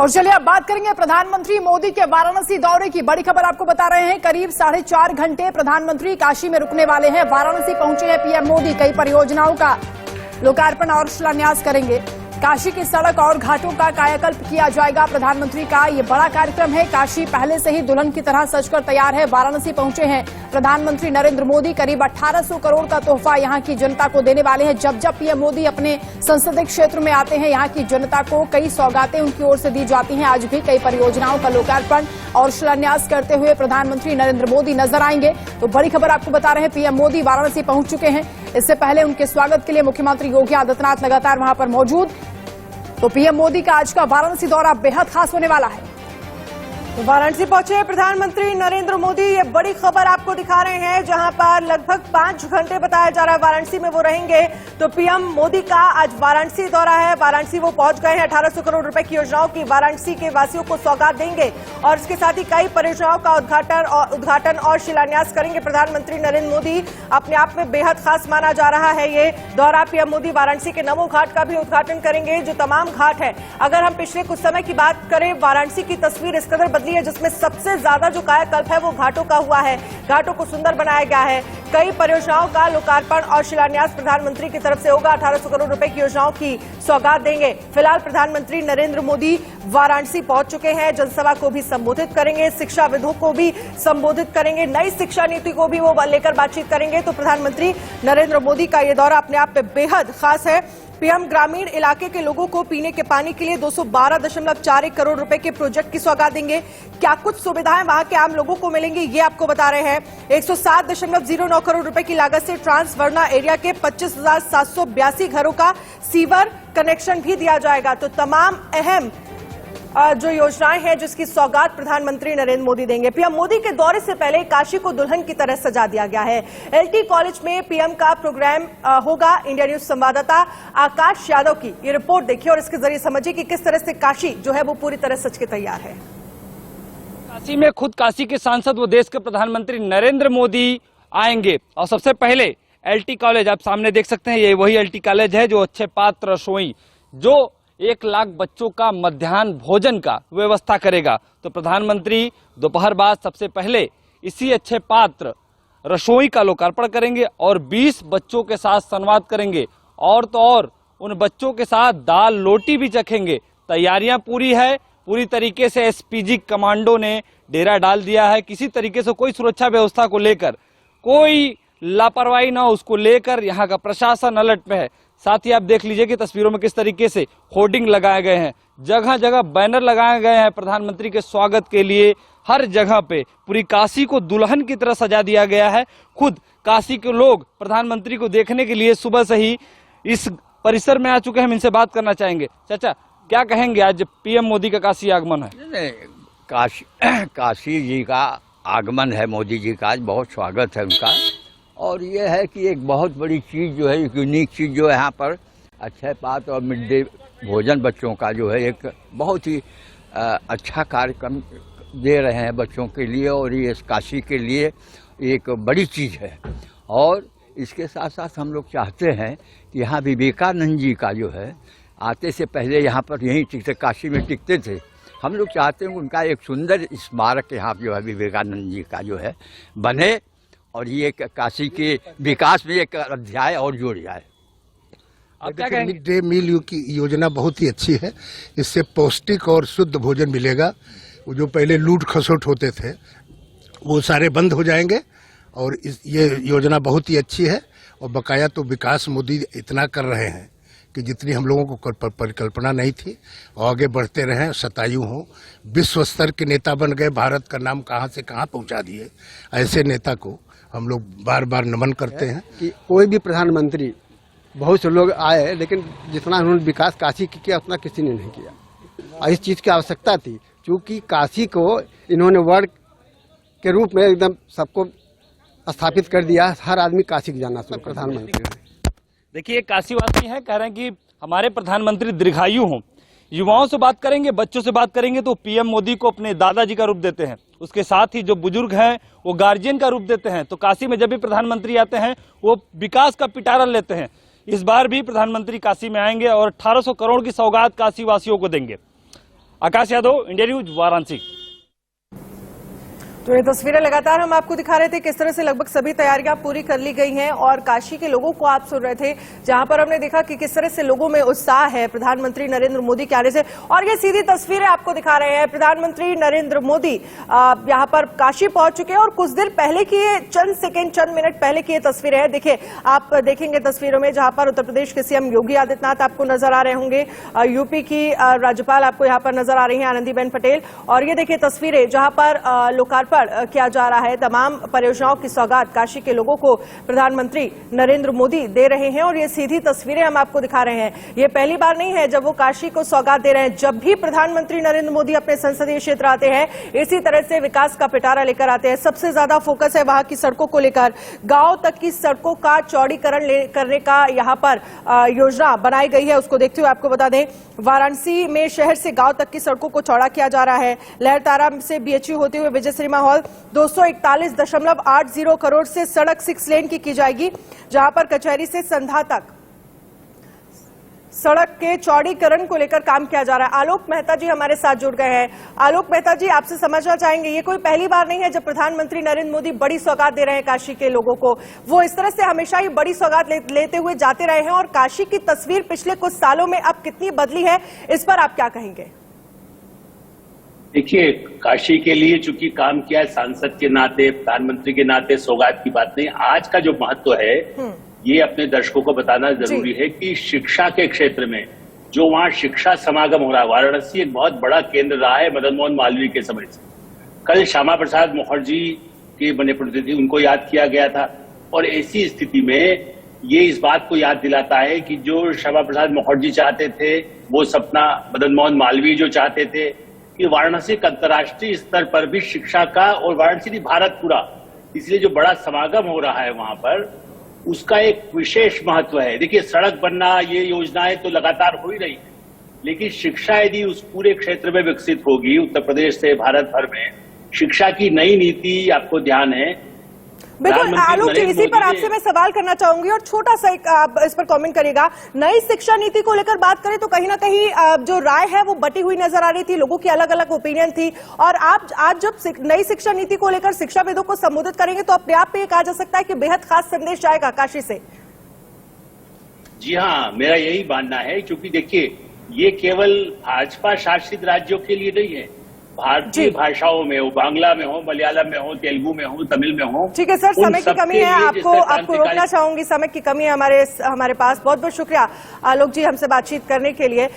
और चलिए अब बात करेंगे प्रधानमंत्री मोदी के वाराणसी दौरे की। बड़ी खबर आपको बता रहे हैं, करीब 4.5 घंटे प्रधानमंत्री काशी में रुकने वाले हैं। वाराणसी पहुंचे हैं पीएम मोदी, कई परियोजनाओं का लोकार्पण और शिलान्यास करेंगे। काशी की सड़क और घाटों का कायाकल्प किया जाएगा। प्रधानमंत्री का ये बड़ा कार्यक्रम है। काशी पहले से ही दुल्हन की तरह सजकर तैयार है। वाराणसी पहुंचे हैं प्रधानमंत्री नरेंद्र मोदी। करीब 1800 करोड़ का तोहफा यहां की जनता को देने वाले हैं। जब जब पीएम मोदी अपने संसदीय क्षेत्र में आते हैं, यहां की जनता को कई सौगातें उनकी ओर से दी जाती हैं। आज भी कई परियोजनाओं का लोकार्पण और शिलान्यास करते हुए प्रधानमंत्री नरेंद्र मोदी नजर आएंगे। तो बड़ी खबर आपको बता रहे हैं, पीएम मोदी वाराणसी पहुंच चुके हैं। इससे पहले उनके स्वागत के लिए मुख्यमंत्री योगी आदित्यनाथ लगातार वहां पर मौजूद। तो पीएम मोदी का आज का वाराणसी दौरा बेहद खास होने वाला है। तो वाराणसी पहुंचे प्रधानमंत्री नरेंद्र मोदी। ये बड़ी खबर आपको दिखा रहे हैं, जहां पर लगभग 5 घंटे बताया जा रहा है वाराणसी में वो रहेंगे। तो पीएम मोदी का आज वाराणसी दौरा है। वाराणसी वो पहुंच गए हैं। 1800 करोड़ रुपए की योजनाओं की वाराणसी के वासियों को सौगात देंगे और इसके साथ ही कई परियोजनाओं का उद्घाटन और शिलान्यास करेंगे प्रधानमंत्री नरेंद्र मोदी। अपने आप में बेहद खास माना जा रहा है ये दौरा। पीएम मोदी वाराणसी के नमो घाट का भी उद्घाटन करेंगे, जो तमाम घाट है। अगर हम पिछले कुछ समय की बात करें, वाराणसी की तस्वीर इस कदर बदली है, जिसमें सबसे ज्यादा जो कायाकल्प है वो घाटों का हुआ है। घाटों को सुंदर बनाया गया है। कई परियोजनाओं का लोकार्पण और शिलान्यास प्रधानमंत्री की तरफ से होगा। 1800 करोड़ रुपए की योजनाओं की सौगात देंगे। फिलहाल प्रधानमंत्री नरेंद्र मोदी वाराणसी पहुंच चुके हैं। जनसभा को भी संबोधित करेंगे, शिक्षाविदों को भी संबोधित करेंगे, नई शिक्षा नीति को भी वो लेकर बातचीत करेंगे। तो प्रधानमंत्री नरेंद्र मोदी का ये दौरा अपने आप में बेहद खास है। पीएम ग्रामीण इलाके के लोगों को पीने के पानी के लिए 212.41 करोड़ रुपए के प्रोजेक्ट की सौगात देंगे। क्या कुछ सुविधाएं वहां के आम लोगों को मिलेंगी, ये आपको बता रहे हैं। 107.09 करोड़ रुपए की लागत से ट्रांसवर्ना एरिया के 25,782 घरों का सीवर कनेक्शन भी दिया जाएगा। तो तमाम अहम जो योजनाएं हैं, जिसकी सौगात प्रधानमंत्री नरेंद्र मोदी देंगे। पीएम मोदी के दौरे से पहले काशी को दुल्हन की तरह सजा दिया गया है। एलटी कॉलेज में पीएम का प्रोग्राम होगा। इंडिया न्यूज संवाददाता आकाश यादव की ये रिपोर्ट देखिए और इसके जरिए समझिए कि किस तरह से काशी जो है वो पूरी तरह सज के तैयार है। काशी में खुद काशी के सांसद व देश के प्रधानमंत्री नरेंद्र मोदी आएंगे और सबसे पहले एलटी कॉलेज आप सामने देख सकते हैं। ये वही एलटी कॉलेज है जो अच्छे पात्र रसोई जो 1 लाख बच्चों का मध्याह्न भोजन का व्यवस्था करेगा। तो प्रधानमंत्री दोपहर बाद सबसे पहले इसी अच्छे पात्र रसोई का लोकार्पण करेंगे और 20 बच्चों के साथ संवाद करेंगे और तो और उन बच्चों के साथ दाल रोटी भी चखेंगे। तैयारियां पूरी है। पूरी तरीके से एसपीजी कमांडो ने डेरा डाल दिया है। किसी तरीके से कोई सुरक्षा व्यवस्था को लेकर कोई लापरवाही ना हो, उसको लेकर यहाँ का प्रशासन अलर्ट में है। साथ ही आप देख लीजिए कि तस्वीरों में किस तरीके से होर्डिंग लगाए गए हैं, जगह जगह बैनर लगाए गए हैं प्रधानमंत्री के स्वागत के लिए। हर जगह पे पूरी काशी को दुल्हन की तरह सजा दिया गया है। खुद काशी के लोग प्रधानमंत्री को देखने के लिए सुबह से ही इस परिसर में आ चुके हैं। हम इनसे बात करना चाहेंगे। चाचा, क्या कहेंगे, आज पीएम मोदी का काशी आगमन है? काशी जी का आगमन है, मोदी जी का आज बहुत स्वागत है उनका। और ये है कि एक बहुत बड़ी चीज़ जो है, एक यूनिक चीज़ जो है यहाँ पर अक्षय पात्र और मिड डे भोजन बच्चों का जो है एक बहुत ही अच्छा कार्यक्रम दे रहे हैं बच्चों के लिए। और ये काशी के लिए एक बड़ी चीज़ है। और इसके साथ साथ हम लोग चाहते हैं कि यहाँ विवेकानंद जी का जो है, आते से पहले यहाँ पर यहीं टिकते, काशी में टिकते थे। हम लोग चाहते हैं उनका एक सुंदर स्मारक यहाँ जो है विवेकानंद जी का जो है बने और ये काशी के विकास में एक अध्याय और जुड़ जाए। आप क्या कहेंगे? मिड डे मील की योजना बहुत ही अच्छी है। इससे पौष्टिक और शुद्ध भोजन मिलेगा। वो जो पहले लूट खसोट होते थे वो सारे बंद हो जाएंगे और ये योजना बहुत ही अच्छी है। और बकाया तो विकास मोदी इतना कर रहे हैं कि जितनी हम लोगों को परिकल्पना नहीं थी। और आगे बढ़ते रहें, शतायु हों, विश्व स्तर के नेता बन गए, भारत का नाम कहाँ से कहाँ पहुँचा दिए। ऐसे नेता को हम लोग बार बार नमन करते हैं। कि कोई भी प्रधानमंत्री, बहुत से लोग आए लेकिन जितना उन्होंने विकास काशी की किया उतना किसी ने नहीं किया। और इस चीज़ की आवश्यकता थी, क्योंकि काशी को इन्होंने वर्ग के रूप में एकदम सबको स्थापित कर दिया। हर आदमी काशी जाना चाहिए प्रधानमंत्री ने। देखिए, काशीवासी हैं, कह रहे हैं कि हमारे प्रधानमंत्री दीर्घायु हों। युवाओं से बात करेंगे, बच्चों से बात करेंगे तो पीएम मोदी को अपने दादाजी का रूप देते हैं। उसके साथ ही जो बुजुर्ग हैं वो गार्जियन का रूप देते हैं। तो काशी में जब भी प्रधानमंत्री आते हैं वो विकास का पिटारा लेते हैं। इस बार भी प्रधानमंत्री काशी में आएंगे और 1800 करोड़ की सौगात काशी वासियों को देंगे। आकाश यादव, इंडिया न्यूज, वाराणसी। तो ये तस्वीरें लगातार हम आपको दिखा रहे थे किस तरह से लगभग सभी तैयारियां पूरी कर ली गई हैं और काशी के लोगों को आप सुन रहे थे, जहां पर हमने देखा कि किस तरह से लोगों में उत्साह है प्रधानमंत्री नरेंद्र मोदी के आने से। और ये सीधी तस्वीरें आपको दिखा रहे हैं, प्रधानमंत्री नरेंद्र मोदी यहां पर काशी पहुंच चुके हैं और कुछ देर पहले की ये चंद मिनट पहले की ये तस्वीरें हैं। देखिए, आप देखेंगे तस्वीरों में जहां पर उत्तर प्रदेश के सीएम योगी आदित्यनाथ आपको नजर आ रहे होंगे, यूपी की राज्यपाल आपको यहां पर नजर आ रही हैं आनंदीबेन पटेल। और ये देखिए तस्वीरें जहां पर लोकार्पण किया जा रहा है, तमाम परियोजनाओं की सौगात काशी के लोगों को प्रधानमंत्री नरेंद्र मोदी दे रहे हैं। और ये सीधी तस्वीरें हम आपको दिखा रहे हैं। ये पहली बार नहीं है जब वो काशी को सौगात दे रहे हैं। जब भी प्रधानमंत्री नरेंद्र मोदी अपने संसदीय क्षेत्र आते हैं, इसी तरह से विकास का पिटारा लेकर आते हैं। सबसे ज्यादा फोकस है वहां की सड़कों को लेकर, गांव तक की सड़कों का चौड़ीकरण करने का यहां पर योजना बनाई गई है। उसको देखते हुए आपको बता दें, वाराणसी में शहर से गांव तक की सड़कों को चौड़ा किया जा रहा है। लहरतारा से बीएचयू होते हुए विजय सिनेमा हॉल 241.80 करोड़ से सड़क 6 लेन की जाएगी, जहां पर कचहरी से संधा तक सड़क के चौड़ीकरण को लेकर काम किया जा रहा है। आलोक मेहता जी हमारे साथ जुड़ गए हैं। आलोक मेहता जी, आपसे समझना चाहेंगे, ये कोई पहली बार नहीं है जब प्रधानमंत्री नरेंद्र मोदी बड़ी सौगात दे रहे हैं काशी के लोगों को। वो इस तरह से हमेशा ही बड़ी सौगात लेते हुए जाते रहे हैं। और काशी की तस्वीर पिछले कुछ सालों में अब कितनी बदली है, इस पर आप क्या कहेंगे? देखिए, काशी के लिए चूंकि काम किया है, सांसद के नाते, प्रधानमंत्री के नाते सौगात की बात नहीं। आज का जो महत्व है, ये अपने दर्शकों को बताना जरूरी है कि शिक्षा के क्षेत्र में जो वहां शिक्षा समागम हो रहा है, वाराणसी एक बहुत बड़ा केंद्र रहा है मदन मोहन मालवीय के समय से। कल श्यामा प्रसाद मुखर्जी के बने प्रतिनिधि, उनको याद किया गया था। और ऐसी स्थिति में ये इस बात को याद दिलाता है कि जो श्यामा प्रसाद मुखर्जी चाहते थे, वो सपना मदन मोहन मालवीय जो चाहते थे कि वाराणसी का अंतर्राष्ट्रीय स्तर पर भी शिक्षा का, और वाराणसी नहीं भारत पूरा, इसलिए जो बड़ा समागम हो रहा है वहां पर, उसका एक विशेष महत्व है। देखिए, सड़क बनना, ये योजनाएं तो लगातार हो ही रही है, लेकिन शिक्षा यदि उस पूरे क्षेत्र में विकसित होगी, उत्तर प्रदेश से भारत भर में शिक्षा की नई नीति, आपको ध्यान है। बिल्कुल आलोक जी, इसी पर आपसे मैं सवाल करना चाहूंगी और छोटा सा एक आप इस पर कमेंट करिएगा। नई शिक्षा नीति को लेकर बात करें तो कहीं ना कहीं जो राय है वो बटी हुई नजर आ रही थी, लोगों की अलग अलग ओपिनियन थी। और आप आज जब नई शिक्षा नीति को लेकर शिक्षाविदों को संबोधित करेंगे तो अपने आप पे कहा जा सकता है कि बेहद खास संदेश जाएगा काशी से। जी हाँ, मेरा यही मानना है, क्योंकि देखिए, ये केवल भाजपा शासित राज्यों के लिए नहीं है, भारतीय भाषाओं में हो, बांग्ला में हो, मलयालम में हो, तेलुगु में हो, तमिल में हो। ठीक है सर, समय की कमी है, आपको रोकना चाहूंगी, समय की कमी है हमारे पास। बहुत बहुत शुक्रिया आलोक जी हमसे बातचीत करने के लिए।